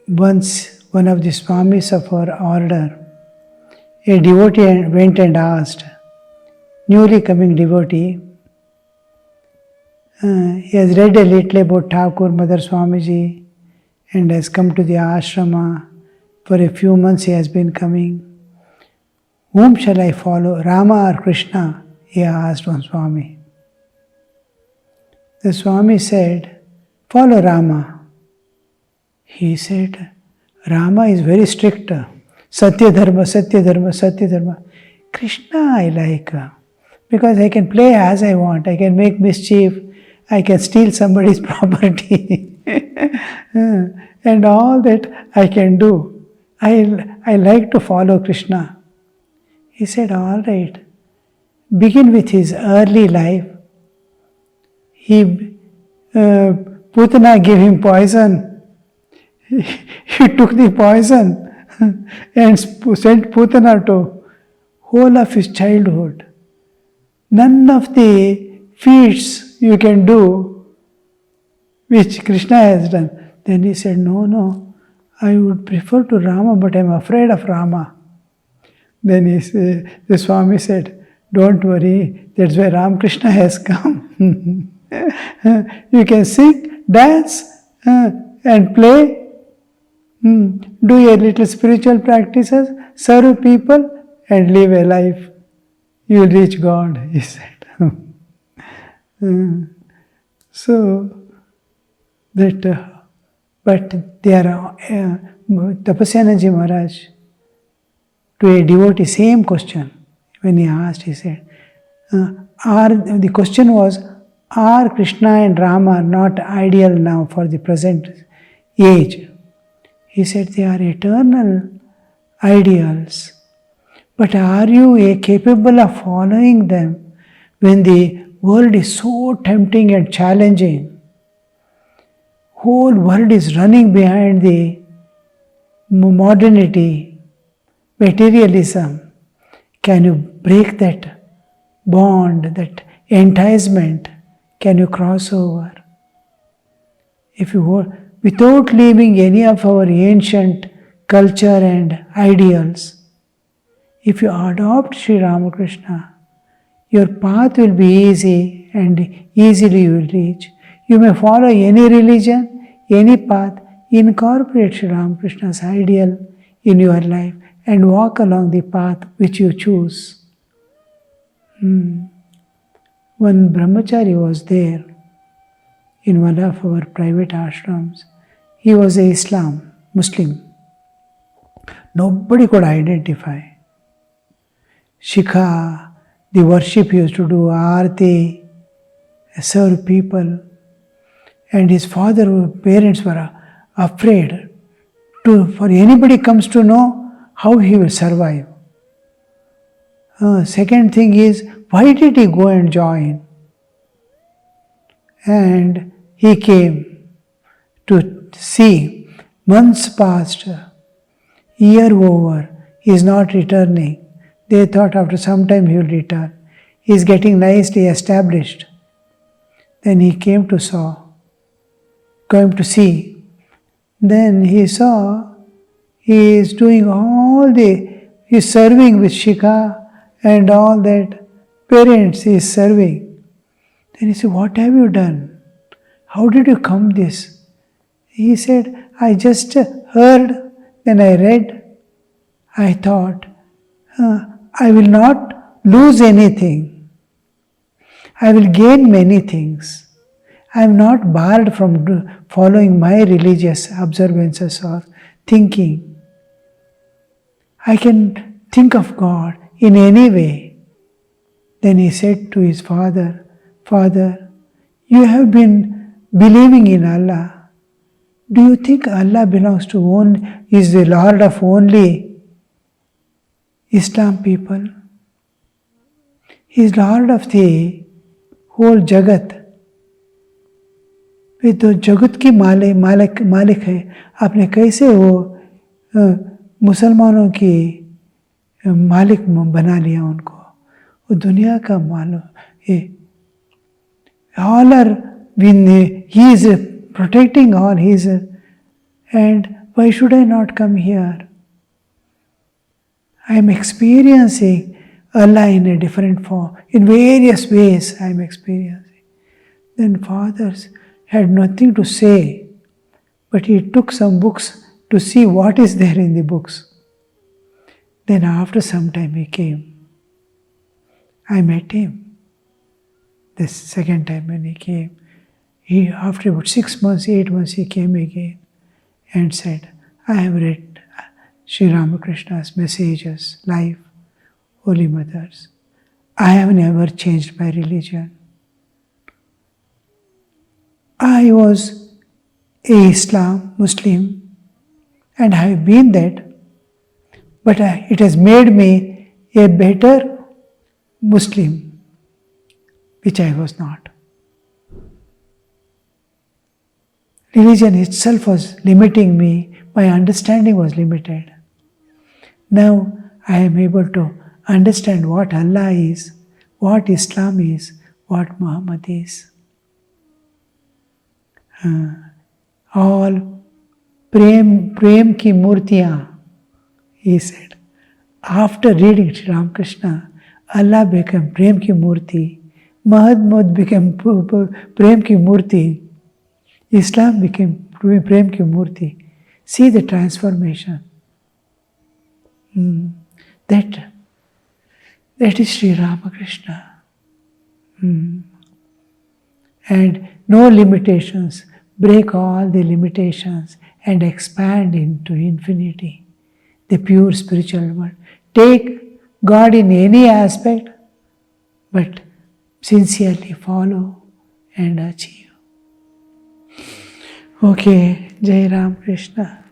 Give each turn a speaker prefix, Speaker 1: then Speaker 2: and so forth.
Speaker 1: once one of the Swamis of our order, a devotee went and asked, newly coming devotee, he has read a little about Thakur, Mother Swamiji, and has come to the ashrama. For a few months he has been coming. Whom shall I follow, Rama or Krishna? He asked one Swami. The Swami said, follow Rama. He said, Rama is very strict. Satya Dharma, Satya Dharma, Satya Dharma. Krishna I like, because I can play as I want. I can make mischief. I can steal somebody's property. And all that I can do. I like to follow Krishna. He said, all right. Begin with his early life. Putana gave him poison. He took the poison and sent Putana to whole of his childhood. None of the feats you can do which Krishna has done. Then he said, no, I would prefer to Rama, but I am afraid of Rama. Then the Swami said, don't worry, that's why Ramakrishna has come. You can sing, dance, and play, do your little spiritual practices, serve people, and live a life. You will reach God, he said. So, but there are Tapasyanaji Maharaj, to a devotee, same question. When he asked, he said, the question was, are Krishna and Rama not ideal now for the present age? He said, they are eternal ideals. But are you capable of following them when the world is so tempting and challenging? Whole world is running behind the modernity, materialism. Can you break that bond, that enticement? Can you cross over? If you were, without leaving any of our ancient culture and ideals, if you adopt Sri Ramakrishna, your path will be easy and easily you will reach. You may follow any religion, any path, incorporate Sri Ramakrishna's ideal in your life and walk along the path which you choose. One brahmachari was there in one of our private ashrams. He was a Muslim. Nobody could identify. Shikha, the worship he used to do, Aarti, serve people. And his parents were afraid for anybody comes to know how he will survive. Second thing is, why did he go and join? And he came to see. Months passed, year over, he is not returning. They thought after some time he will return. He is getting nicely established. Then he came to see. Then he saw he is doing he is serving with Shikha and all that. Parents he is serving. Then he said, what have you done? How did you come this? He said, I just heard, then I read. I thought, I will not lose anything. I will gain many things. I am not barred from following my religious observances or thinking. I can think of God in any way. Then he said to his father, Father, you have been believing in Allah. Do you think Allah belongs to is the Lord of only Islam people? He is Lord of the whole Jagat. वे तो जगत की मालिक है. आपने कैसे वो मुसलमानों की मालिक बना लिया उनको? वो दुनिया का मालिक. All are he is protecting all. And Why should I not come here? I am experiencing Allah in a different form. In various ways I am experiencing. Then fathers had nothing to say, but he took some books to see what is there in the books. Then after some time he came. I met him. This second time when he came, after about 6 months, 8 months, he came again and said, I have read Sri Ramakrishna's messages, life, Holy Mothers. I have never changed my religion. I was a Muslim, and I have been that, but it has made me a better Muslim, which I was not. Religion itself was limiting me, my understanding was limited. Now I am able to understand what Allah is, what Islam is, what Muhammad is. All prem ki murtiyan, he said. After reading Sri Ramakrishna, Allah became prem ki murti, Muhammad became prem ki murti, Islam became prem ki murti. See the transformation. That is Sri Ramakrishna. And no limitations. Break all the limitations and expand into infinity, the pure spiritual world. Take God in any aspect, but sincerely follow and achieve. Okay, Jai Ram Krishna.